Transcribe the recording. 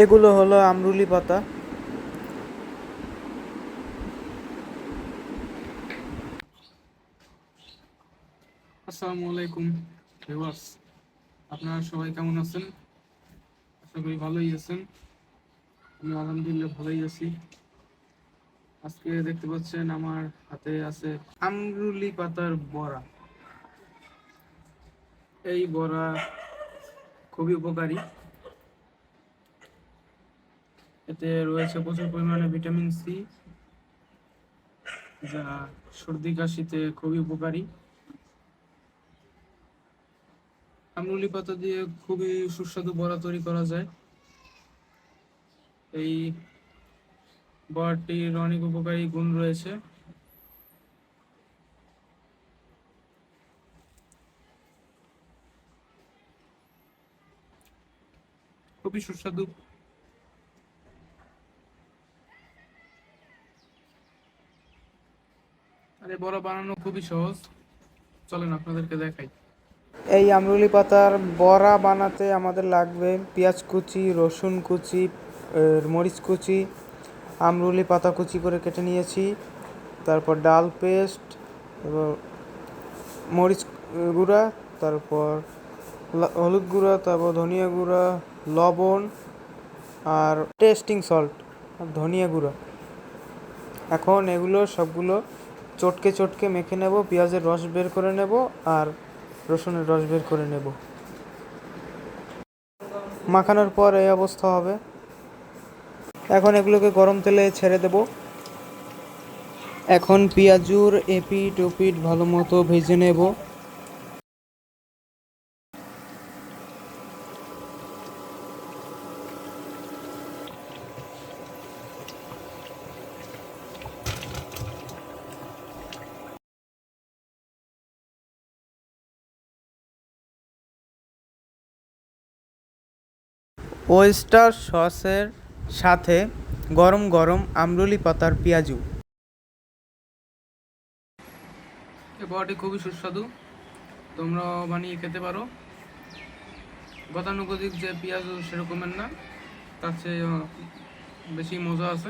এগুলো হলো আমরুলি পাতা। আসসালামু আলাইকুম ভিউয়ার্স, আপনারা সবাই কেমন আছেন? আশা করি ভালোই আছেন। আমি আলহামদুলিল্লাহ ভালোই আছি। আজকে দেখতে পাচ্ছেন আমার হাতে আছে আমরুলি পাতার বড়া। এই বড়া খুবই উপকারী। এতে রয়েছে প্রচুর পরিমাণে ভিটামিন সি, যা সর্দি কাশিতে খুবই উপকারী। আমরুলি পাতা দিয়ে খুবই সুস্বাদু বড়া তৈরি করা যায়। এই বড়াটির অনেক উপকারী গুণ রয়েছে। খুবই সুস্বাদু। আর এই বড়া বানানো খুবই সহজ। চলেন আপনাদেরকে দেখাই। এই আমরুলি পাতার বড়া বানাতে আমাদের লাগবে পেঁয়াজ কুচি, রসুন কুচি, মরিচ কুচি, আমরুলি পাতা কুচি করে কেটে নিয়েছি, তারপর ডাল পেস্ট, এবং মরিচ গুঁড়া, তারপর হলুদ গুঁড়া, তারপর ধনিয়া গুঁড়া, লবণ আর টেস্টিং সল্ট আর ধনিয়া গুঁড়া। এখন এগুলো সবগুলো চটকে চটকে মেখে নেব, পেঁয়াজের রস বের করে নেব আর রসুনের রস বের করে নেব। মাখানোর পর এই অবস্থা হবে। এখন এগুলোকে গরম তেলে ছেড়ে দেব। এখন পেঁয়াজুর এপিট ওপিট ভালো মতো ভেজে নেব। ওয়েস্টার সসের সাথে গরম গরম আমরুলি পাতার পেঁয়াজু। এই বড়াটি খুবই সুস্বাদু, তোমরাও বানিয়ে খেতে পারো। গতানুগতিক যে পেঁয়াজ সেরকমের না, তার চেয়ে বেশি মজা আছে।